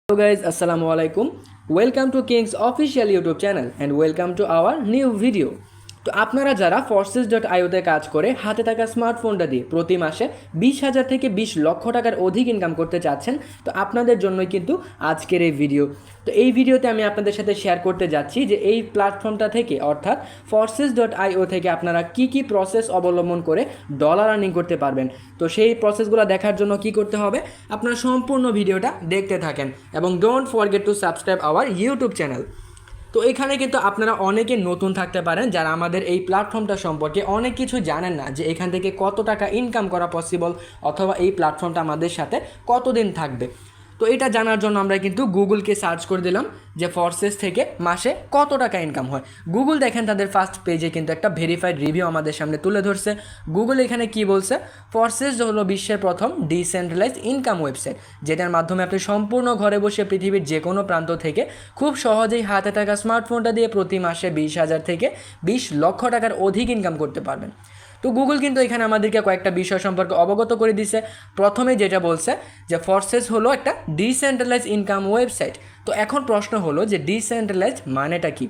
Hello guys, Assalamu alaikum. Welcome to King's official YouTube channel and welcome to our new video. তো আপনারা যারা forces.io-তে কাজ করে হাতে থাকা স্মার্টফোনটা দিয়ে প্রতি মাসে 20,000 থেকে 20 লক্ষ টাকার অধিক ইনকাম করতে চাচ্ছেন, তো আপনাদের জন্যই কিন্তু আজকের এই ভিডিও। তো এই ভিডিওতে আমি আপনাদের সাথে শেয়ার করতে যাচ্ছি যে এই প্ল্যাটফর্মটা থেকে অর্থাৎ forces.io থেকে আপনারা কি প্রসেস অবলম্বন করে ডলার আর্নিং করতে পারবেন। তো সেই প্রসেসগুলো দেখার জন্য কি করতে হবে, আপনারা সম্পূর্ণ ভিডিওটা দেখতে থাকেন এবং don't forget to subscribe our YouTube channel. তো এখানে কিন্তু আপনারা অনেকে নতুন থাকতে পারেন যারা আমাদের এই প্ল্যাটফর্মটা সম্পর্কে অনেক কিছু জানেন না, যে এখান থেকে কত টাকা ইনকাম করা পসিবল অথবা এই প্ল্যাটফর্মটা আমাদের সাথে কতদিন থাকবে। তো এটা জানার জন্য আমরা কিন্তু গুগলকে সার্চ করে দিলাম যে ফরসেস থেকে মাসে কত টাকা ইনকাম হয়। গুগল দেখেন তাদের ফার্স্ট পেজে কিন্তু একটা ভেরিফাইড রিভিউ আমাদের সামনে তুলে ধরছে। গুগল এখানে কি বলছে, ফরসেস হলো বিশ্বের প্রথম ডিসেন্ট্রালাইজ ইনকাম ওয়েবসাইট, যেটার মাধ্যমে আপনি সম্পূর্ণ ঘরে বসে পৃথিবীর যে কোনো প্রান্ত থেকে খুব সহজেই হাতে থাকা স্মার্টফোনটা দিয়ে প্রতি মাসে 20,000 থেকে 20 লক্ষ টাকার অধিক ইনকাম করতে পারবেন। তো গুগল কিন্তু এখানে আমাদেরকে কয়েকটা বিষয় সম্পর্কে অবগত করে দিছে। প্রথমে যেটা বলছে যে ফরসেস হলো একটা ডিসেন্ট্রালাইজ ইনকাম ওয়েবসাইট। তো এখন প্রশ্ন হলো যে ডিসেন্ট্রালাইজ মানেটা কি।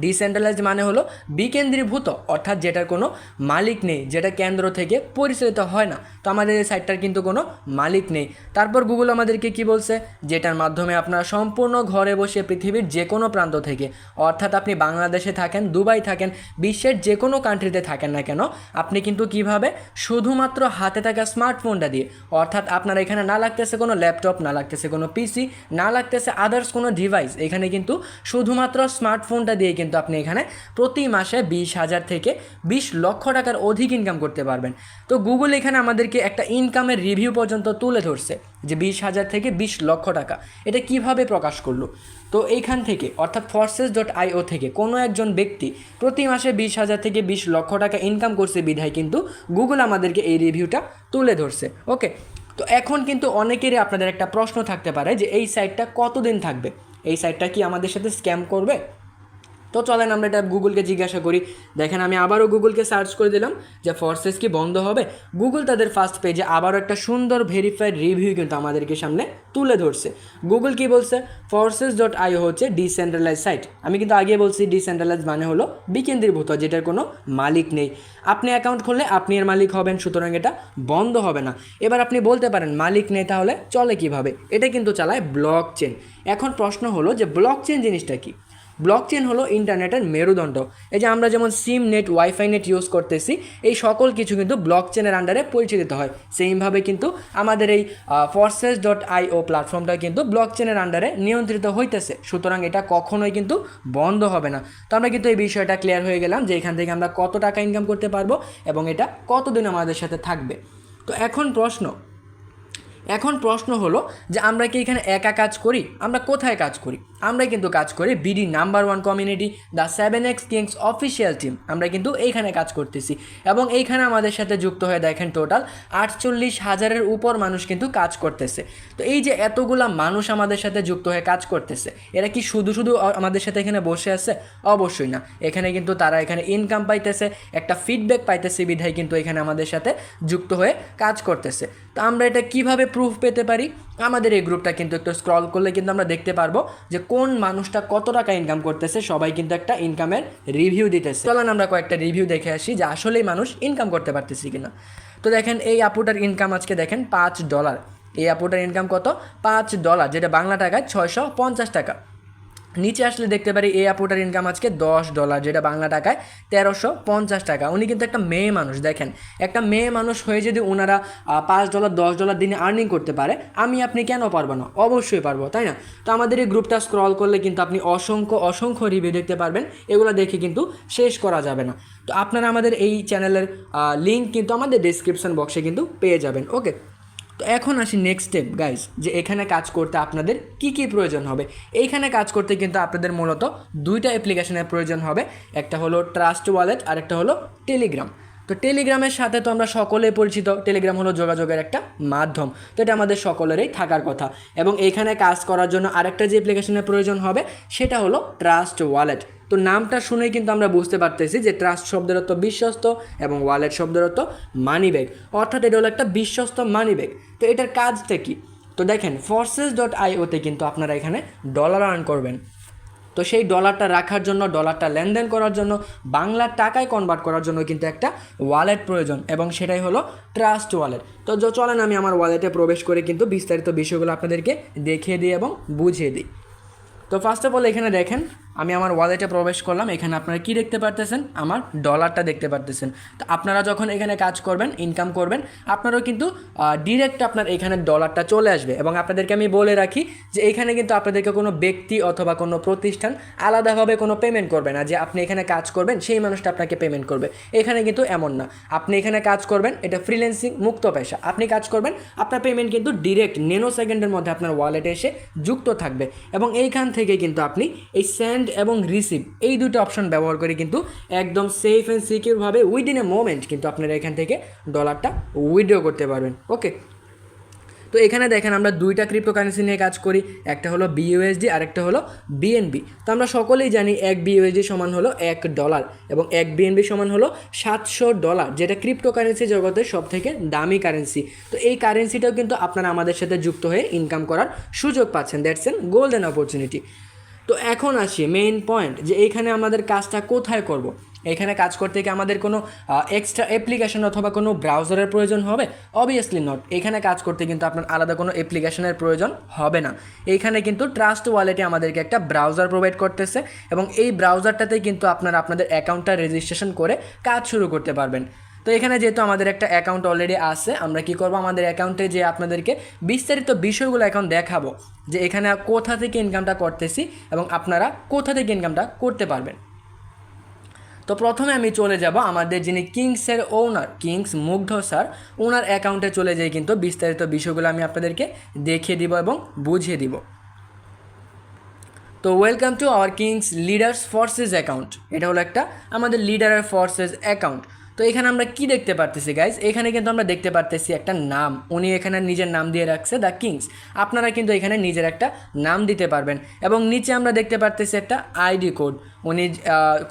ডিসেন্ট্রালাইজড মানে হলো বিকেন্দ্রীভূত, অর্থাৎ যেটার কোনো মালিক নেই, যেটা কেন্দ্র থেকে পরিচালিত হয় না। তো আমাদের এই সাইটটার কিন্তু কোনো মালিক নেই। তারপর গুগল আমাদেরকে কি বলছে, যেটার মাধ্যমে আপনারা সম্পূর্ণ ঘরে বসে পৃথিবীর যে কোনো প্রান্ত থেকে, অর্থাৎ আপনি বাংলাদেশে থাকেন, দুবাই থাকেন, বিশ্বের যে কোনো কান্ট্রিতে থাকেন না কেন, আপনি কিন্তু কিভাবে শুধুমাত্র হাতে থাকা স্মার্টফোনটা দিয়ে, অর্থাৎ আপনার এখানে না লাগতেছে কোনো ল্যাপটপ, না লাগতেছে কোনো পিসি, না লাগতেছে আদার্স কোনো ডিভাইস, এখানে কিন্তু শুধুমাত্র স্মার্টফোনটা দিয়ে কিন্তু আপনি এখানে প্রতি মাসে 20,000 থেকে 20 লক্ষ টাকার অধিক ইনকাম করতে পারবেন। তো গুগল এখানে আমাদেরকে একটা ইনকামের রিভিউ পর্যন্ত তুলে ধরছে যে 20,000 থেকে 20 লক্ষ টাকা এটা কিভাবে প্রকাশ করলো। তো এইখান থেকে অর্থাৎ forces.io থেকে কোনো একজন ব্যক্তি প্রতি মাসে 20,000 থেকে 20 লক্ষ টাকা ইনকাম করছে বিধায় কিন্তু গুগল আমাদেরকে এই রিভিউটা তুলে ধরছে। ওকে, তো এখন কিন্তু অনেকেরই আপনাদের একটা প্রশ্ন থাকতে পারে যে এই সাইটটা কতদিন থাকবে, এই সাইটটা কি আমাদের সাথে স্ক্যাম করবে। তো চলেন আমরা এটা গুগলকে জিজ্ঞাসা করি। দেখেন আমি আবারও গুগলকে সার্চ করে দিলাম যে ফরসেস কি বন্ধ হবে। গুগল তাদের ফার্স্ট পেজে আবারও একটা সুন্দর ভেরিফাইড রিভিউ কিন্তু আমাদেরকে সামনে তুলে ধরছে। গুগল কি বলছে, forces.io হচ্ছে ডিসেন্ট্রালাইজ সাইট। আমি কিন্তু আগে বলছি ডিসেন্ট্রালাইজ মানে হলো বিকেন্দ্রীভূত, যেটার কোনো মালিক নেই। আপনি অ্যাকাউন্ট খুললে আপনি এর মালিক হবেন, সুতরাং এটা বন্ধ হবে না। এবার আপনি বলতে পারেন মালিক নেই তাহলে চলে কিভাবে, এটা কিন্তু চালায় ব্লক চেন। এখন প্রশ্ন হলো যে ব্লক চেন জিনিসটা কি। ব্লকচেন হলো ইন্টারনেটের মেরুদণ্ড। এই যে আমরা যেমন সিম নেট, ওয়াইফাই নেট ইউজ করতেছি, এই সকল কিছু কিন্তু ব্লকচেনের আন্ডারে পরিচালিত হয়। সেইমভাবে কিন্তু আমাদের এই forces.io প্ল্যাটফর্মটা কিন্তু ব্লকচেনের আন্ডারে নিয়ন্ত্রিত হইতেছে, সুতরাং এটা কখনোই কিন্তু বন্ধ হবে না। তো আমরা কিন্তু এই বিষয়টা ক্লিয়ার হয়ে গেলাম যে এখান থেকে আমরা কত টাকা ইনকাম করতে পারবো এবং এটা কতদিন আমাদের সাথে থাকবে। তো এখন প্রশ্ন হলো যে আমরা কি এখানে একা কাজ করি, আমরা কোথায় কাজ করি। আমরা কিন্তু কাজ করি BD number 1 community the 7x kings official team. আমরা কিন্তু এইখানে কাজ করতেছি এবং এইখানে আমাদের সাথে যুক্ত হয়ে দেখেন টোটাল 48,000-এর উপর মানুষ কিন্তু কাজ করতেছে। তো এই যে এতগুলা মানুষ আমাদের সাথে যুক্ত হয়ে কাজ করতেছে, এরা কি শুধু আমাদের সাথে এখানে বসে আছে? অবশ্যই না। এখানে কিন্তু তারা এখানে ইনকাম পাইতেছে, একটা ফিডব্যাক পাইতেছে বিধায় কিন্তু এখানে আমাদের সাথে যুক্ত হয়ে কাজ করতেছে। তো আমরা এটা কিভাবে প্রুফ পেতে পারি, আমাদের এই গ্রুপটা কিন্তু একটু স্ক্রল করলে কিন্তু আমরা দেখতে পারবো যে কোন মানুষটা কত টাকা ইনকাম করতেছে। সবাই কিন্তু একটা ইনকামের রিভিউ দিতেছে। চলেন আমরা কয়েকটা রিভিউ দেখে আসি যে আসলেই মানুষ ইনকাম করতে পারতেছি কিনা। তো দেখেন এই আপুটার ইনকাম আজকে দেখেন $5। এই আপুটার ইনকাম কত, $5, যেটা বাংলা টাকায় 650 টাকা। নিচে আসলে দেখতে পারি এই আপুটার ইনকাম আজকে $10, যেটা বাংলা টাকায় 1350 টাকা। উনি কিন্তু একটা মেয়ে মানুষ। দেখেন একটা মেয়ে মানুষ হয়ে যদি ওনারা $5 $10 দিনে আর্নিং করতে পারে, আপনি কেন পারবো না? অবশ্যই পারবো, তাই না? তো আমাদের এই গ্রুপটা স্ক্রল করলে কিন্তু আপনি অসংখ্য রিভিউ দেখতে পারবেন, এগুলো দেখে কিন্তু শেষ করা যাবে না। তো আপনারা আমাদের এই চ্যানেলের লিঙ্ক কিন্তু আমাদের ডেসক্রিপশন বক্সে কিন্তু পেয়ে যাবেন। ওকে, তো এখন আসি নেক্সট স্টেপ গাইজ, যে এখানে কাজ করতে আপনাদের কি প্রয়োজন হবে। এইখানে কাজ করতে কিন্তু আপনাদের মূলত দুইটা অ্যাপ্লিকেশনের প্রয়োজন হবে, একটা হলো ট্রাস্ট ওয়ালেট আর একটা হলো টেলিগ্রাম। তো টেলিগ্রামের সাথে তো আমরা সকলেই পরিচিত, টেলিগ্রাম হলো যোগাযোগের একটা মাধ্যম। তো এটা আমাদের সকলেরই থাকার কথা। এবং এইখানে কাজ করার জন্য আরেকটা যে অ্যাপ্লিকেশনের প্রয়োজন হবে সেটা হলো ট্রাস্ট ওয়ালেট। তো নামটা শুনেই কিন্তু আমরা বুঝতে পারতেছি যে ট্রাস্ট শব্দের অর্থ বিশ্বস্ত এবং ওয়ালেট শব্দের অর্থ মানি ব্যাগ, অর্থাৎ এটা হলো একটা বিশ্বস্ত মানি ব্যাগ। তো এটার কাজটা কি? তো দেখেন forces.ioতে কিন্তু আপনারা এখানে ডলার আর্ন করবেন। তো সেই ডলারটা রাখার জন্য, ডলারটা লেনদেন করার জন্য, বাংলা টাকায় কনভার্ট করার জন্য কিন্তু একটা ওয়ালেট প্রয়োজন, এবং সেটাই হলো ট্রাস্ট ওয়ালেট। তো চলেন আমি আমার ওয়ালেটে প্রবেশ করে কিন্তু বিস্তারিত বিষয়গুলো আপনাদেরকে দেখিয়ে দিই এবং বুঝিয়ে দিই। তো ফার্স্ট অফ অল এখানে দেখেন আমি আমার ওয়ালেটে প্রবেশ করলাম। এখানে আপনারা কি দেখতে পারতেছেন? আমার ডলারটা দেখতে পারতেছেন। তো আপনারা যখন এখানে কাজ করবেন, ইনকাম করবেন, আপনারাও কিন্তু ডিরেক্ট আপনার এখানে ডলারটা চলে আসবে। এবং আপনাদেরকে আমি বলে রাখি যে এখানে কিন্তু আপনাদেরকে কোনো ব্যক্তি অথবা কোনো প্রতিষ্ঠান আলাদাভাবে কোনো পেমেন্ট করবে না, যে আপনি এখানে কাজ করবেন সেই মানুষটা আপনাকে পেমেন্ট করবে। এখানে কিন্তু এমন না। আপনি এখানে কাজ করবেন, এটা ফ্রিল্যান্সিং মুক্ত পেশা। আপনি কাজ করবেন, আপনার পেমেন্ট কিন্তু ডিরেক্ট ন্যানো সেকেন্ডের মধ্যে আপনার ওয়ালেটে এসে যুক্ত থাকবে। এবং এইখান থেকে কিন্তু আপনি এই সেন্ড এবং রিসিভ এই দুটো অপশন ব্যবহার করে কিন্তু একদম সেফ অ্যান্ড সিকিউরভাবে উইদিন এ মোমেন্ট কিন্তু আপনারা এখান থেকে ডলারটা উইথড্র করতে পারবেন। ওকে, তো এখানে দেখেন আমরা দুইটা ক্রিপ্টোকারেন্সি নিয়ে কাজ করি, একটা হলো BUSD আর একটা হলো BNB। তো আমরা সকলেই জানি এক BUSD সমান হলো $1 এবং এক BNB সমান হলো $700, যেটা ক্রিপ্টোকারেন্সি জগতের সব থেকে দামি কারেন্সি। তো এই কারেন্সিটাও কিন্তু আপনারা আমাদের সাথে যুক্ত হয়ে ইনকাম করার সুযোগ পাচ্ছেন। That's an golden opportunity. তো এখন আসি মেইন পয়েন্ট, যে এইখানে আমাদের কাজটা কোথায় করব। এখানে কাজ করতে গিয়ে আমাদের কোনো এক্সট্রা অ্যাপ্লিকেশন অথবা কোনো ব্রাউজারের প্রয়োজন হবে? Obviously not. এখানে কাজ করতে কিন্তু আপনার আলাদা কোনো অ্যাপ্লিকেশনের প্রয়োজন হবে না। এইখানে কিন্তু ট্রাস্ট ওয়ালেটে আমাদেরকে একটা ব্রাউজার প্রোভাইড করতেছে, এবং এই ব্রাউজারটাতেই কিন্তু আপনারা আপনাদের অ্যাকাউন্টটা রেজিস্ট্রেশন করে কাজ শুরু করতে পারবেন। তো এখানে যেহেতু আমাদের একটা অ্যাকাউন্ট অলরেডি আছে, আমরা কি করব, আমাদের অ্যাকাউন্টে যে আপনাদেরকে বিস্তারিত বিষয়গুলো এখন দেখাবো, যে এখানে কোথা থেকে ইনকামটা করতেছি এবং আপনারা কোথা থেকে ইনকামটা করতে পারবেন। তো প্রথমে আমি চলে যাব আমাদের যিনি কিংসের ওনার, কিংস মুগ্ধ স্যার, ওনার অ্যাকাউন্টে চলে যাই কিন্তু বিস্তারিত বিষয়গুলো আমি আপনাদেরকে দেখিয়ে দিব এবং বুঝিয়ে দিব। তো welcome to our kings leaders forces account. এটা হলো একটা আমাদের লিডারের ফোর্সেস অ্যাকাউন্ট। তো এখানে আমরা কি দেখতে পারতেছি গাইজ? এখানে কিন্তু আমরা দেখতে পারতেছি একটা নাম, উনি এখানে নিজের নাম দিয়ে রাখছে দ্য কিংস। আপনারা কিন্তু এখানে নিজের একটা নাম দিতে পারবেন, এবং নিচে আমরা দেখতে পারতেছি একটা আইডি কোড, উনি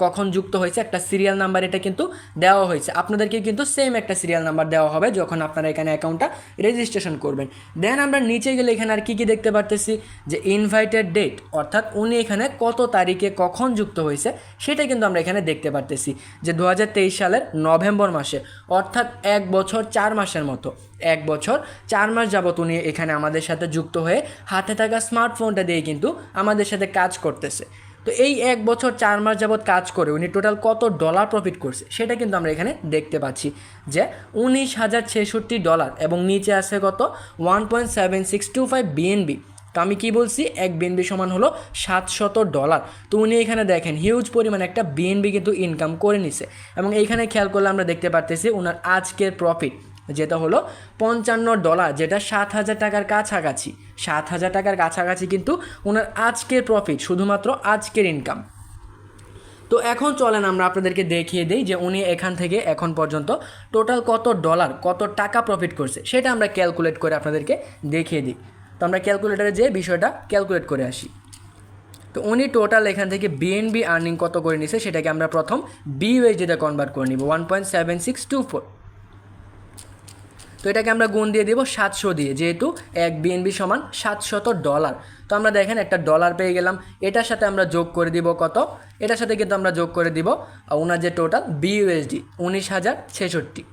কখন যুক্ত হয়েছে, একটা সিরিয়াল নাম্বার এটা কিন্তু দেওয়া হয়েছে। আপনাদেরকে কিন্তু সেম একটা সিরিয়াল নাম্বার দেওয়া হবে যখন আপনারা এখানে অ্যাকাউন্টটা রেজিস্ট্রেশন করবেন। দেন আমরা নিচে গেলে এখানে আর কী কী দেখতে পারতেছি, যে ইনভাইটেড ডেট, অর্থাৎ উনি এখানে কত তারিখে কখন যুক্ত হয়েছে সেটা কিন্তু আমরা এখানে দেখতে পারতেছি, যে 2023 সালের নভেম্বর মাসে, অর্থাৎ 1 বছর 4 মাসের মতো, 1 বছর 4 মাস যাবত উনি এখানে আমাদের সাথে যুক্ত হয়ে হাতে থাকা স্মার্টফোনটা দিয়ে কিন্তু আমাদের সাথে কাজ করতেছে। তো এই 1 বছর 4 মাস যাবত কাজ করে উনি টোটাল কত ডলার প্রফিট করছে সেটা কিন্তু আমরা এখানে দেখতে পাচ্ছি, যে $19,066, এবং নিচে আছে কত, 1.7625 BNB। তো আমি কি বলছি, এক BNB সমান হলো $700। তো উনি এখানে দেখেন হিউজ পরিমাণে একটা BNB কিন্তু ইনকাম করে নিছে, এবং এইখানে খেয়াল করলে আমরা দেখতে পারতেছি ওনার আজকের প্রফিট যেটা হলো $55, যেটা 7,000 টাকার কাছাকাছি। 7,000 টাকার কাছাকাছি কিন্তু ওনার আজকের প্রফিট, শুধুমাত্র আজকের ইনকাম। তো এখন চলেন আমরা আপনাদেরকে দেখিয়ে দিই যে উনি এখান থেকে এখন পর্যন্ত টোটাল কত ডলার, কত টাকা প্রফিট করছে সেটা আমরা ক্যালকুলেট করে আপনাদেরকে দেখিয়ে দিই। তো আমরা ক্যালকুলেটারে যে বিষয়টা ক্যালকুলেট করে আসি। তো উনি টোটাল এখান থেকে BNB আর্নিং কত করে নিছে সেটাকে আমরা প্রথম BUSD-তে কনভার্ট করে নিব, 1.7624। তো এটাকে আমরা গুণ দিয়ে দেবো 700 দিয়ে, যেহেতু এক BNB সমান $700। তো আমরা দেখেন একটা ডলার পেয়ে গেলাম। এটার সাথে আমরা যোগ করে দিব কত, এটার সাথে কিন্তু আমরা যোগ করে দিব ওনার যে টোটাল BUSD 19,066।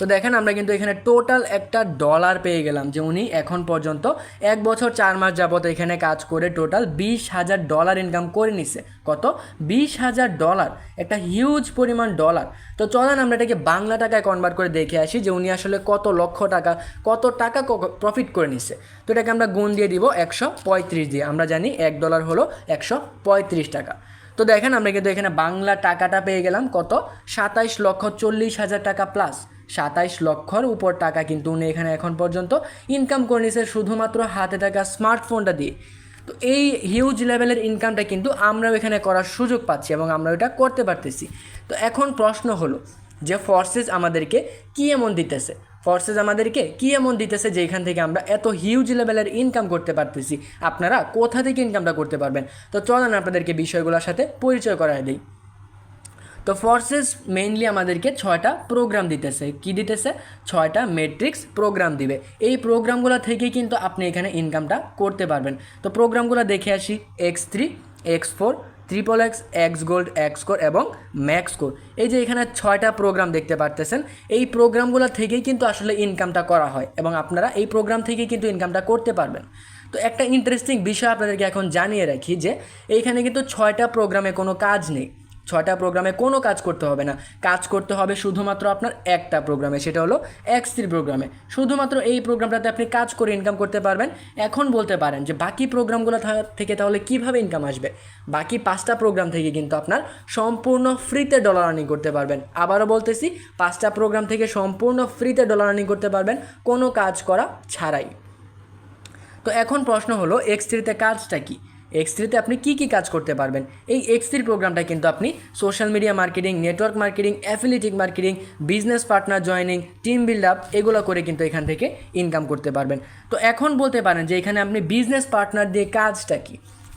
তো দেখেন আমরা কিন্তু এখানে টোটাল একটা ডলার পেয়ে গেলাম, যে উনি এখন পর্যন্ত 1 বছর 4 মাস যাবত এখানে কাজ করে টোটাল $20,000 ইনকাম করে নিছে। কত? $20,000, একটা হিউজ পরিমাণ ডলার। তো চলেন আমরা এটাকে বাংলা টাকায় কনভার্ট করে দেখে আসি যে উনি আসলে কত লক্ষ টাকা, কত টাকা প্রফিট করে নিছে। তো এটাকে আমরা গুণ দিয়ে দিব 135 দিয়ে। আমরা জানি $1 হলো 135 টাকা। তো দেখেন আমরা কিন্তু এখানে বাংলা টাকাটা পেয়ে গেলাম কত, 27,40,000 টাকা প্লাস। 27 লক্ষর উপর টাকা কিন্তু উনি এখানে এখন পর্যন্ত ইনকাম করে নিয়েছে শুধুমাত্র হাতে থাকা স্মার্টফোনটা দিয়ে। তো এই হিউজ লেভেলের ইনকামটা কিন্তু আমরাও এখানে করার সুযোগ পাচ্ছি এবং আমরা এটা করতে পারতেছি। তো এখন প্রশ্ন হলো যে ফোর্সেস আমাদেরকে কী এমন দিতেছে, ফোর্সেস আমাদেরকে কী এমন দিতেছে যে এখান থেকে আমরা এত হিউজ লেভেলের ইনকাম করতে পারতেছি, আপনারা কোথা থেকে ইনকামটা করতে পারবেন। তো চলেন আপনাদেরকে বিষয়গুলোর সাথে পরিচয় করায় দিই। তো ফোর্সেস মেইনলি আমাদেরকে 6টা প্রোগ্রাম দিতেছে, কি দিতেছে? 6টা ম্যাট্রিক্স প্রোগ্রাম দিবে। এই প্রোগ্রামগুলো থেকেই কিন্তু আপনি এখানে ইনকামটা করতে পারবেন। তো প্রোগ্রামগুলো দেখে আসি। X3, X4, XXX, x gold, x core এবং ম্যাক্স কোর। এই যে এখানে 6টা প্রোগ্রাম দেখতে পারতেছেন, এই প্রোগ্রামগুলো থেকেই কিন্তু আসলে ইনকামটা করা হয় এবং আপনারা এই প্রোগ্রাম থেকেই কিন্তু ইনকামটা করতে পারবেন। তো একটা ইন্টারেস্টিং বিষয় আপনাদেরকে এখন জানিয়ে রাখি যে এইখানে কিন্তু 6টা প্রোগ্রামে কোনো কাজ নেই। 6টা প্রোগ্রামে কোনো কাজ করতে হবে না, কাজ করতে হবে শুধুমাত্র আপনার একটা প্রোগ্রামে, সেটা হলো X3 প্রোগ্রামে। শুধুমাত্র এই প্রোগ্রামটাতে আপনি কাজ করে ইনকাম করতে পারবেন। এখন বলতে পারেন যে বাকি প্রোগ্রামগুলো থেকে তাহলে কীভাবে ইনকাম আসবে? বাকি 5টা প্রোগ্রাম থেকে কিন্তু আপনার সম্পূর্ণ ফ্রিতে ডলার আর্নিং করতে পারবেন। আবারও বলতেছি, 5টা প্রোগ্রাম থেকে সম্পূর্ণ ফ্রিতে ডলার আর্নিং করতে পারবেন কোনো কাজ করা ছাড়াই। তো এখন প্রশ্ন হলো X3তে কাজটা কী? X3তে আপনি কী কী কাজ করতে পারবেন? এই X3 প্রোগ্রামটা কিন্তু আপনি social media marketing, network marketing, affiliative marketing, business partner joining, team build up, এগুলো করে কিন্তু এখান থেকে ইনকাম করতে পারবেন। তো এখন বলতে পারেন যে এখানে আপনি বিজনেস পার্টনার দিয়ে কাজটা কী?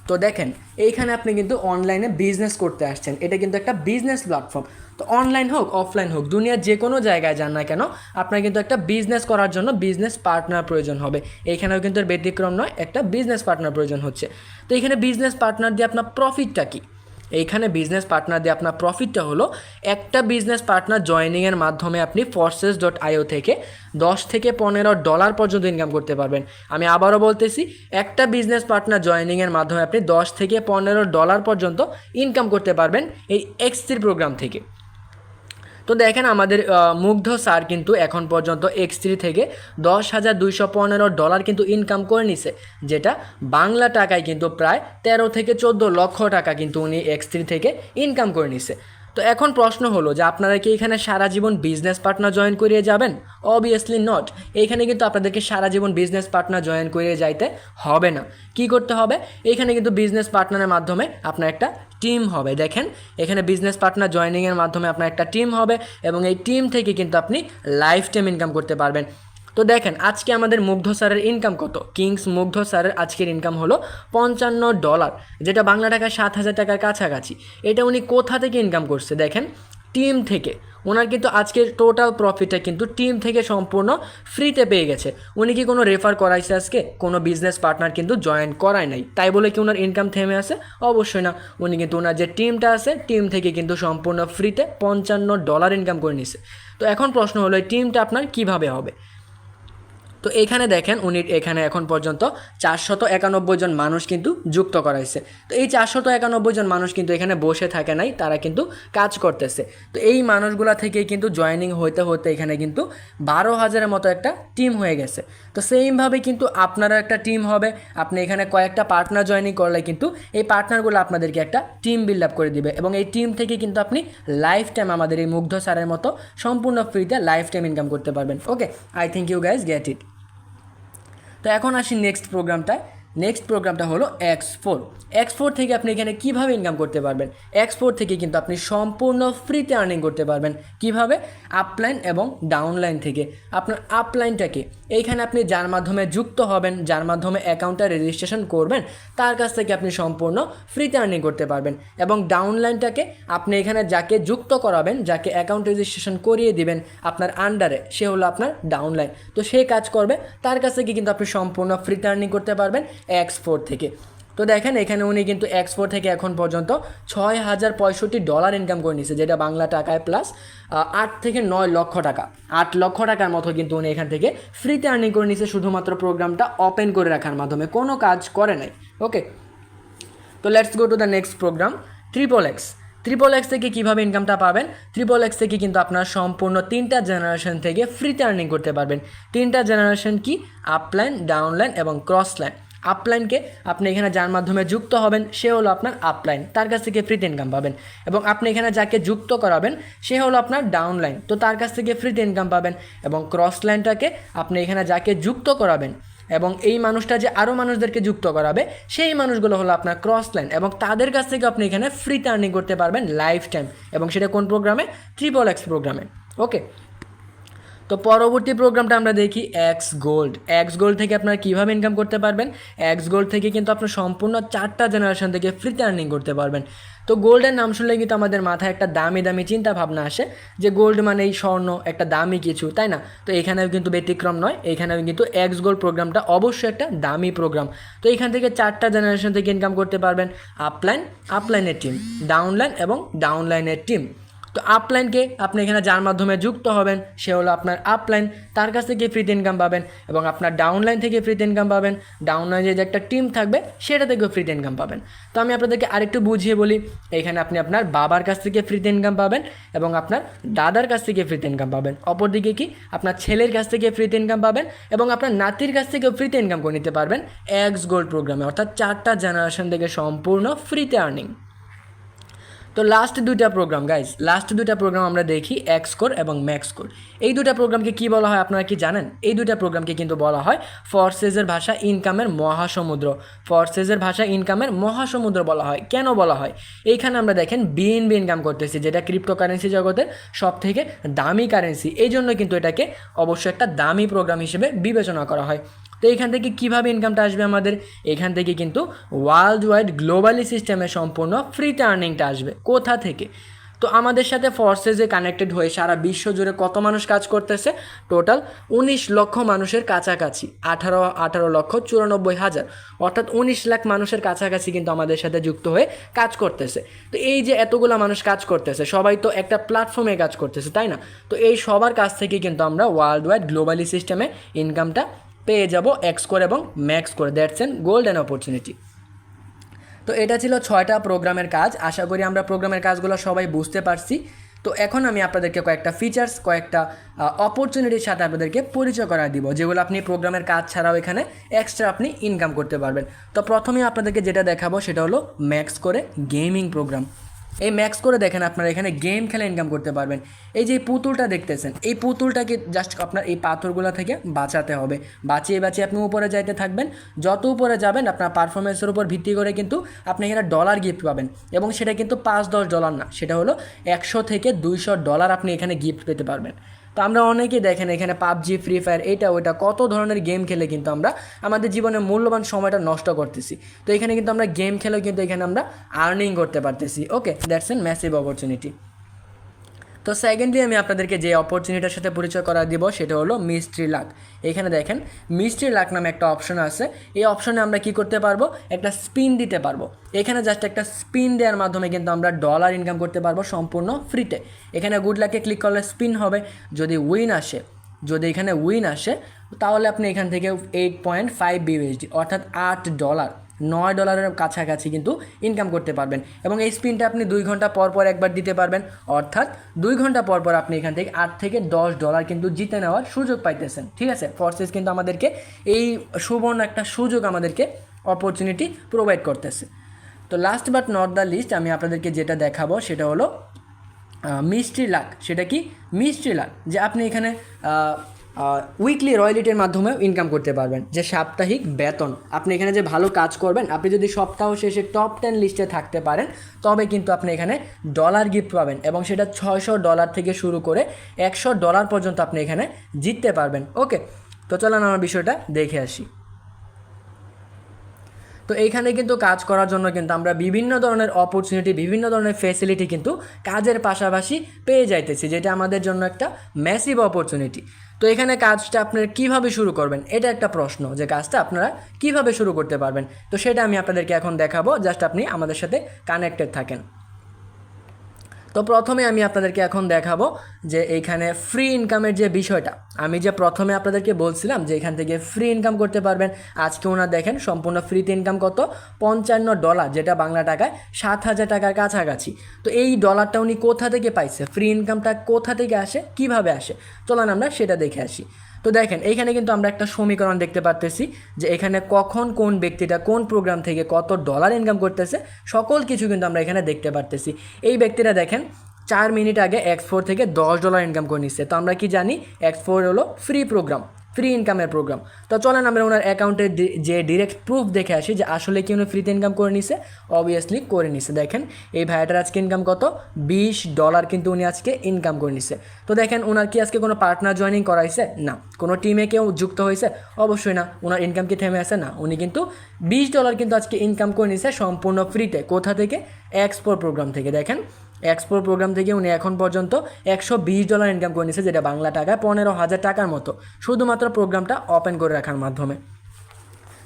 তো দেখেন, এইখানে আপনি কিন্তু অনলাইনে বিজনেস করতে আসছেন, এটা কিন্তু একটা বিজনেস প্ল্যাটফর্ম। তো অনলাইন হোক অফলাইন হোক, দুনিয়ার যে কোনো জায়গায় যান না কেন, আপনার কিন্তু একটা বিজনেস করার জন্য বিজনেস পার্টনার প্রয়োজন হবে। এইখানেও কিন্তু এর ব্যতিক্রম নয়, একটা বিজনেস পার্টনার প্রয়োজন হচ্ছে। তো এইখানে বিজনেস পার্টনার দিয়ে আপনার প্রফিটটা কী? এইখানে বিজনেস পার্টনার দিয়ে আপনার প্রফিটটা হলো, একটা বিজনেস পার্টনার জয়েনিংয়ের মাধ্যমে আপনি forces.io থেকে $10 থেকে $15 পর্যন্ত ইনকাম করতে পারবেন। আমি আবারও বলতেছি, একটা বিজনেস পার্টনার জয়েনিংয়ের মাধ্যমে আপনি $10 থেকে $15 পর্যন্ত ইনকাম করতে পারবেন এই X3 প্রোগ্রাম থেকে। তো দেখেন, আমাদের মুগ্ধ স্যার কিন্তু এখন পর্যন্ত X3 থেকে $10,215 কিন্তু ইনকাম করে নিছে, যেটা বাংলা টাকায় কিন্তু প্রায় 13 থেকে 14 লক্ষ টাকা কিন্তু উনি X3 থেকে ইনকাম করে নিছে। তো এখন প্রশ্ন হলো যে আপনারা কি এখানে সারা জীবন বিজনেস পার্টনার জয়েন করিয়ে যাবেন? Obviously not. এইখানে কিন্তু আপনাদেরকে সারা জীবন বিজনেস পার্টনার জয়েন করিয়ে যাইতে হবে না। কি করতে হবে? এইখানে কিন্তু বিজনেস পার্টনারের মাধ্যমে আপনার একটা টিম হবে। দেখেন, এখানে বিজনেস পার্টনার জয়েনিংয়ের মাধ্যমে আপনার একটা টিম হবে এবং এই টিম থেকে কিন্তু আপনি লাইফ টাইম ইনকাম করতে পারবেন। তো দেখেন, আজকে আমাদের মুগ্ধ স্যারের ইনকাম কত? কিংস মুগ্ধ স্যারের আজকের ইনকাম হলো $55, যেটা বাংলা টাকায় 7,000 টাকার কাছাকাছি। এটা উনি কোথা থেকে ইনকাম করছে? দেখেন, টিম থেকে। ওনার কিন্তু আজকের টোটাল প্রফিটটা কিন্তু টিম থেকে সম্পূর্ণ ফ্রিতে পেয়ে গেছে। উনি কি কোনো রেফার করাইছে? আজকে কোনো বিজনেস পার্টনার কিন্তু জয়েন করায় নাই, তাই বলে কি ওনার ইনকাম থেমে আছে? অবশ্যই না। উনি কিন্তু ওনার যে টিমটা আছে, টিম থেকে কিন্তু সম্পূর্ণ ফ্রিতে $55 ইনকাম করে নিছে। তো এখন প্রশ্ন হলো, এই টিমটা আপনার কীভাবে হবে? তো এখানে দেখেন, উনি এখানে এখন পর্যন্ত 491 জন মানুষ কিন্তু যুক্ত করাইছে। তো এই 491 জন মানুষ কিন্তু এখানে বসে থাকে নাই, তারা কিন্তু কাজ করতেছে। তো এই মানুষগুলা থেকেই কিন্তু জয়েনিং হতে হতে এখানে কিন্তু 12,000-এর মতো একটা টিম হয়ে গেছে। তো সেইমভাবে কিন্তু আপনারা একটা টিম হবে। আপনি এখানে কয়েকটা পার্টনার জয়েনিং করলে কিন্তু এই পার্টনারগুলো আপনাদেরকে একটা টিম বিল্ড আপ করে দিবে এবং এই টিম থেকে কিন্তু আপনি লাইফ টাইম আমাদের এই মুগ্ধ স্যারের মতো সম্পূর্ণ ফ্রিতে লাইফ টাইম ইনকাম করতে পারবেন। Okay, I think you guys get it. তো এখন আসি নেক্সট প্রোগ্রামটায়। নেক্সট প্রোগ্রামটা হলো X4 থেকে আপনি এখানে কীভাবে ইনকাম করতে পারবেন? X4 থেকে কিন্তু আপনি সম্পূর্ণ ফ্রিতে আর্নিং করতে পারবেন। কিভাবে? আপলাইন এবং ডাউনলাইন থেকে। আপনার আপলাইনটাকে এইখানে আপনি যার মাধ্যমে যুক্ত হবেন, যার মাধ্যমে অ্যাকাউন্টটা রেজিস্ট্রেশন করবেন, তার কাছ থেকে আপনি সম্পূর্ণ ফ্রিতে আর্নিং করতে পারবেন। এবং ডাউনলাইনটাকে আপনি এখানে যাকে যুক্ত করাবেন, যাকে অ্যাকাউন্ট রেজিস্ট্রেশন করিয়ে দিবেন আপনার আন্ডারে, সে হলো আপনার ডাউনলাইন। তো সে কাজ করবে, তার কাছ থেকে কিন্তু আপনি সম্পূর্ণ ফ্রিতে আর্নিং করতে পারবেন X4 থেকে। তো দেখেন, এখানে উনি কিন্তু X4 থেকে এখন পর্যন্ত $6,065 ইনকাম করে নিয়েছে, যেটা বাংলা টাকায় প্লাস 8 থেকে 9 লক্ষ টাকা, 8 লক্ষ টাকার মতো কিন্তু উনি এখান থেকে ফ্রিতে আর্নিং করে নিয়েছে শুধুমাত্র প্রোগ্রামটা ওপেন করে রাখার মাধ্যমে, কোনো কাজ করে নাই। ওকে, তো let's go to the next program, XXX থেকে কীভাবে ইনকামটা পাবেন? XXX থেকে কিন্তু আপনার সম্পূর্ণ 3টা জেনারেশন থেকে ফ্রিতে আর্নিং করতে পারবেন। 3টা জেনারেশন কি? আপলাইন, ডাউনলাইন এবং ক্রসলাইন। আপলাইনকে আপনি এখানে যার মাধ্যমে যুক্ত হবেন, সে হলো আপনার আপলাইন, তার কাছ থেকে ফ্রিতে ইনকাম পাবেন। এবং আপনি এখানে যাকে যুক্ত করাবেন, সে হলো আপনার ডাউনলাইন, তো তার কাছ থেকে ফ্রিতে ইনকাম পাবেন। এবং ক্রসলাইনটাকে আপনি এখানে যাকে যুক্ত করাবেন এবং এই মানুষটা যে আরও মানুষদেরকে যুক্ত করাবে, সেই মানুষগুলো হলো আপনার ক্রসলাইন, এবং তাদের কাছ থেকে আপনি এখানে ফ্রিতে আর্নিং করতে পারবেন লাইফ টাইম। এবং সেটা কোন প্রোগ্রামে? XXX প্রোগ্রামে। ওকে, তো পরবর্তী প্রোগ্রামটা আমরা দেখি এক্স গোল্ড থেকে আপনারা কীভাবে ইনকাম করতে পারবেন। এক্স গোল্ড থেকে কিন্তু আপনার সম্পূর্ণ 4টা জেনারেশন থেকে ফ্রিতে আর্নিং করতে পারবেন। তো গোল্ডের নাম শুনলে কিন্তু আমাদের মাথায় একটা দামি দামি চিন্তা ভাবনা আসে যে গোল্ড মানে এই স্বর্ণ, একটা দামি কিছু, তাই না? তো এখানেও কিন্তু ব্যতিক্রম নয়, এখানেও কিন্তু এক্স গোল্ড প্রোগ্রামটা অবশ্যই একটা দামি প্রোগ্রাম। তো এখান থেকে 4টা জেনারেশন থেকে ইনকাম করতে পারবেন। আপলাইনের টিম, ডাউনলাইন এবং ডাউনলাইনের টিম। তো আপলাইনকে আপনি এখানে যার মাধ্যমে যুক্ত হবেন সে হলো আপনার আপলাইন, তার কাছ থেকে ফ্রিতে ইনকাম পাবেন। এবং আপনার ডাউনলাইন থেকে ফ্রিতে ইনকাম পাবেন, ডাউনলাইনে যে একটা টিম থাকবে সেটা থেকেও ফ্রিতে ইনকাম পাবেন। তো আমি আপনাদেরকে আরেকটু বুঝিয়ে বলি, এখানে আপনি আপনার বাবার কাছ থেকে ফ্রিতে ইনকাম পাবেন এবং আপনার দাদার কাছ থেকে ফ্রিতে ইনকাম পাবেন। অপরদিকে কি আপনার ছেলের কাছ থেকে ফ্রিতে ইনকাম পাবেন এবং আপনার নাতির কাছ থেকেও ফ্রিতে ইনকাম করে নিতে পারবেন এক্স গোল্ড প্রোগ্রামে, অর্থাৎ 4টা জেনারেশন থেকে সম্পূর্ণ ফ্রিতে আর্নিং। তো লাস্ট দুইটা প্রোগ্রাম আমরা দেখি এক্সকোর এবং ম্যাক্সকোর। এই দুটা প্রোগ্রামকে কি বলা হয় আপনারা কি জানেন? এই দুটা প্রোগ্রামকে কিন্তু বলা হয় ফোর্সেসের ভাষা ইনকামের মহাসমুদ্র বলা হয়। কেন বলা হয়? এইখানে আমরা দেখেন বিএনবি ইনকাম করতেছি, যেটা ক্রিপ্টোকারেন্সি জগতের সব থেকে দামি কারেন্সি। এই জন্য কিন্তু এটাকে অবশ্যই একটা দামি প্রোগ্রাম হিসেবে বিবেচনা করা হয়। তো এখান থেকে কীভাবে ইনকামটা আসবে আমাদের? এখান থেকে কিন্তু ওয়ার্ল্ড ওয়াইড গ্লোবালি সিস্টেমে সম্পূর্ণ ফ্রিতে আর্নিংটা আসবে। কোথা থেকে? তো আমাদের সাথে ফোর্সেসে কানেক্টেড হয়ে সারা বিশ্ব জুড়ে কত মানুষ কাজ করতেছে? টোটাল 19 লক্ষ মানুষের কাছাকাছি, 18,94,000, অর্থাৎ 19 লাখ মানুষের কাছাকাছি কিন্তু আমাদের সাথে যুক্ত হয়ে কাজ করতেছে। তো এই যে এতগুলো মানুষ কাজ করতেছে, সবাই তো একটা প্ল্যাটফর্মে কাজ করতেছে, তাই না? তো এই সবার কাছ থেকে কিন্তু আমরা ওয়ার্ল্ড ওয়াইড গ্লোবালি সিস্টেমে ইনকামটা পেয়ে যাব এক্সকোর এবং Maxcore. That's an golden opportunity. তো এটা ছিল 6টা প্রোগ্রামের কাজ। আশা করি আমরা প্রোগ্রামের কাজগুলো সবাই বুঝতে পারছি। তো এখন আমি আপনাদেরকে কয়েকটা ফিচার্স, কয়েকটা অপরচুনিটির সাথে আপনাদেরকে পরিচয় করা দিব, যেগুলো আপনি প্রোগ্রামের কাজ ছাড়াও এখানে এক্সট্রা আপনি ইনকাম করতে পারবেন। তো প্রথমে আপনাদেরকে যেটা দেখাবো সেটা হলো ম্যাক্সকোরে গেমিং প্রোগ্রাম। এই ম্যাক্সকোরে দেখেন আপনারা এখানে গেম খেলে ইনকাম করতে পারবেন। এই যে পুতুলটা দেখতেছেন, এই পুতুলটাকে জাস্ট আপনার এই পাথরগুলো থেকে বাঁচাতে হবে। বাঁচিয়ে আপনি উপরে যাইতে থাকবেন। যত উপরে যাবেন আপনার পারফরমেন্সের উপর ভিত্তি করে কিন্তু আপনি এখানে ডলার গিফট পাবেন। এবং সেটা কিন্তু $5-10 না, সেটা হলো $100-200 আপনি এখানে গিফট পেতে পারবেন। তো আমরা অনেকেই দেখেন এখানে পাবজি, ফ্রি ফায়ার, এটা ওইটা কত ধরনের গেম খেলে কিন্তু আমরা আমাদের জীবনের মূল্যবান সময়টা নষ্ট করতেছি। তো এখানে কিন্তু আমরা গেম খেলেও কিন্তু এখানে আমরা আর্নিং করতে পারতেছি। ওকে, দ্যাটস এন ম্যাসিভ অপরচুনিটি। তো সেকেন্ডলি আমি আপনাদেরকে যে অপরচুনিটির সাথে পরিচয় করা দিব সেটা হলো মিস্ট্রি লাক। এখানে দেখেন মিস্ট্রি লাক নামে একটা অপশন আছে। এই অপশনে আমরা কি করতে পারবো? একটা স্পিন দিতে পারবো। এখানে জাস্ট একটা স্পিন দেওয়ার মাধ্যমে কিন্তু আমরা ডলার ইনকাম করতে পারবো সম্পূর্ণ ফ্রিতে। এখানে গুড লাকে ক্লিক করলে স্পিন হবে। যদি এখানে উইন আসে তাহলে আপনি এখান থেকে 8.5 BUSD অর্থাৎ $9 কাছাকাছি কিন্তু ইনকাম করতে পারবেন। এবং এই স্পিনটা আপনি 2 ঘন্টা পর একবার দিতে পারবেন, অর্থাৎ 2 ঘন্টা পর আপনি এখান থেকে $8-10 কিন্তু জিতে নেওয়ার সুযোগ পাইতেছেন। ঠিক আছে, ফোর্সেস কিন্তু আমাদেরকে এই সুবর্ণ একটা সুযোগ আমাদেরকে অপরচুনিটি প্রোভাইড করতেছে। তো last but not the least আমি আপনাদেরকে যেটা দেখাবো সেটা হলো মিস্ট্রি লাক। সেটা কি? মিস্ট্রি লাক, যে আপনি এখানে উইকলি রয়্যালিটির মাধ্যমেও ইনকাম করতে পারবেন। যে সাপ্তাহিক বেতন, আপনি এখানে যে ভালো কাজ করবেন, আপনি যদি সপ্তাহ শেষে টপ 10 লিস্টে থাকতে পারেন তবে কিন্তু আপনি এখানে ডলার গিফট পাবেন। এবং সেটা $600 থেকে শুরু করে $100 পর্যন্ত আপনি এখানে জিততে পারবেন। ওকে, তো চলেন আমার বিষয়টা দেখে আসি। তো এইখানে কিন্তু কাজ করার জন্য কিন্তু আমরা বিভিন্ন ধরনের অপরচুনিটি, বিভিন্ন ধরনের ফ্যাসিলিটি কিন্তু কাজের পাশাপাশি পেয়ে যাইতেছি, যেটা আমাদের জন্য একটা ম্যাসিভ অপরচুনিটি। তো এখানে কাজটা আপনারা কীভাবে শুরু করবেন, এটা একটা প্রশ্ন, যে কাজটা আপনারা কীভাবে শুরু করতে পারবেন। তো সেটা আমি আপনাদেরকে এখন দেখাবো, জাস্ট আপনি আমাদের সাথে কানেক্টেড থাকেন। তো প্রথমে আমি আপনাদেরকে এখন দেখাবো যে এইখানে ফ্রি ইনকামের যে বিষয়টা, আমি যে প্রথমে আপনাদেরকে বলছিলাম যে এখান থেকে ফ্রি ইনকাম করতে পারবেন। আজকে ওনার দেখেন সম্পূর্ণ ফ্রিতে ইনকাম কত? $55, যেটা বাংলা টাকায় 7,000 টাকার কাছাকাছি। তো এই ডলারটা উনি কোথা থেকে পাইছে? ফ্রি ইনকামটা কোথা থেকে আসে, কিভাবে আসে? চলুন আমরা সেটা দেখে আসি। তো দেখেন এইখানে কিন্তু আমরা একটা সমীকরণ দেখতে পারতেছি যে এখানে কখন কোন ব্যক্তিটা কোন প্রোগ্রাম থেকে কত ডলার ইনকাম করতেছে, সকল কিছু কিন্তু আমরা এখানে দেখতে পারতেছি। এই ব্যক্তিরা দেখেন 4 মিনিট আগে X4 থেকে $10 ইনকাম করে নিচ্ছে। তো আমরা কি জানি? X4 হলো ফ্রি প্রোগ্রাম। ফ্রি ইনকামের প্রোগ্রাম। তো চলেন আমরা ওনার অ্যাকাউন্টের যে ডিরেক্ট প্রুফ দেখে আসি যে আসলে কি উনি ফ্রিতে ইনকাম করে নিছে। অবভিয়াসলি করে নিছে। দেখেন এই ভাইয়াটার আজকে ইনকাম কত, $20 কিন্তু উনি আজকে ইনকাম করে নিছে। তো দেখেন ওনার কি আজকে কোনো পার্টনার জয়েনিং করাইছে? না। কোনো টিমে কেউ যুক্ত হয়েছে? অবশ্যই না। ওনার ইনকাম কি থেমে আছে? না। উনি কিন্তু $20 কিন্তু আজকে ইনকাম করে নিছে সম্পূর্ণ ফ্রিতে। কোথা থেকে? এক্সপোর প্রোগ্রাম থেকে। দেখেন এক্সপোর প্রোগ্রাম থেকে উনি এখন পর্যন্ত $120 ইনকাম করে নিছে, যেটা বাংলা টাকায় 15,000 টাকার মতো, শুধুমাত্র প্রোগ্রামটা ওপেন করে রাখার মাধ্যমে।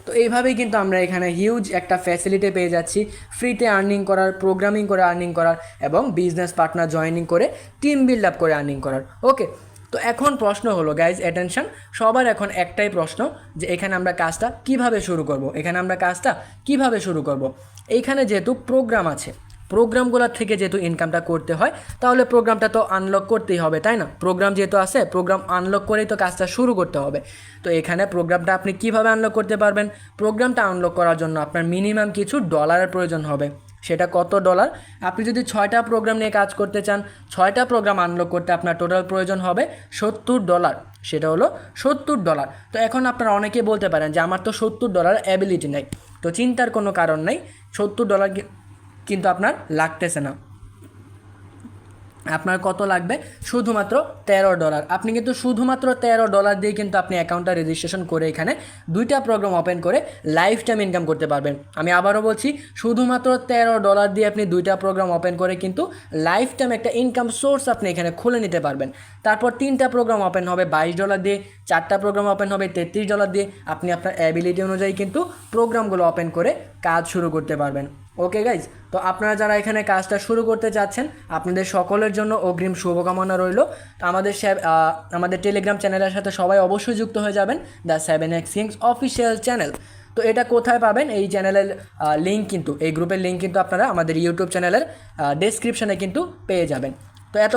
তো এইভাবেই কিন্তু আমরা এখানে হিউজ একটা ফ্যাসিলিটি পেয়ে যাচ্ছি ফ্রিতে আর্নিং করার, প্রোগ্রামিং করে আর্নিং করার এবং বিজনেস পার্টনার জয়েনিং করে টিম বিল্ড আপ করে আর্নিং করার। ওকে, তো এখন প্রশ্ন হলো গাইজ, অ্যাটেনশন, সবার এখন একটাই প্রশ্ন যে এখানে আমরা কাজটা কিভাবে শুরু করব। এইখানে যেহেতু প্রোগ্রাম আছে, প্রোগ্রামগুলোর থেকে যেহেতু ইনকামটা করতে হয়, তাহলে প্রোগ্রামটা তো আনলক করতেই হবে, তাই না? প্রোগ্রাম যেহেতু আছে, প্রোগ্রাম আনলক করেই তো কাজটা শুরু করতে হবে। তো এখানে প্রোগ্রামটা আপনি কিভাবে আনলক করতে পারবেন? প্রোগ্রামটা আনলক করার জন্য আপনার মিনিমাম কিছু ডলারের প্রয়োজন হবে। সেটা কত ডলার? আপনি যদি 6টা প্রোগ্রাম নিয়ে কাজ করতে চান, 6টা প্রোগ্রাম আনলক করতে আপনার টোটাল প্রয়োজন হবে $70। সেটা হলো $70। তো এখন আপনারা অনেকে বলতে পারেন যে আমার তো $70 অ্যাবিলিটি নাই। তো চিন্তার কোনো কারণ নেই, $70 কিন্তু আপনার লাগতেছে না। আপনার কত লাগবে? শুধুমাত্র $13। আপনি কিন্তু শুধুমাত্র $13 দিয়ে কিন্তু আপনি অ্যাকাউন্টটা রেজিস্ট্রেশন করে এখানে 2টা প্রোগ্রাম ওপেন করে লাইফ টাইম ইনকাম করতে পারবেন। আমি আবারও বলছি, শুধুমাত্র $13 দিয়ে আপনি 2টা প্রোগ্রাম ওপেন করে কিন্তু লাইফ টাইম একটা ইনকাম সোর্স আপনি এখানে খুলে নিতে পারবেন। তারপর 3টা প্রোগ্রাম ওপেন হবে $22 দিয়ে, 4টা প্রোগ্রাম ওপেন হবে $33 দিয়ে। আপনি আপনার অ্যাবিলিটি অনুযায়ী কিন্তু প্রোগ্রামগুলো ওপেন করে কাজ শুরু করতে পারবেন। ওকে গাইজ, তো আপনারা যারা এখানে কাজটা শুরু করতে চাচ্ছেন, আপনাদের সকলের জন্য অগ্রিম শুভকামনা রইল। তো আমাদের টেলিগ্রাম চ্যানেলের সাথে সবাই অবশ্যই যুক্ত হয়ে যাবেন, the 7x Kings official channel. তো এটা কোথায় পাবেন? এই চ্যানেলের লিঙ্ক কিন্তু, এই গ্রুপের লিঙ্ক কিন্তু আপনারা আমাদের ইউটিউব চ্যানেলের ডেসক্রিপশানে কিন্তু পেয়ে যাবেন। তো এত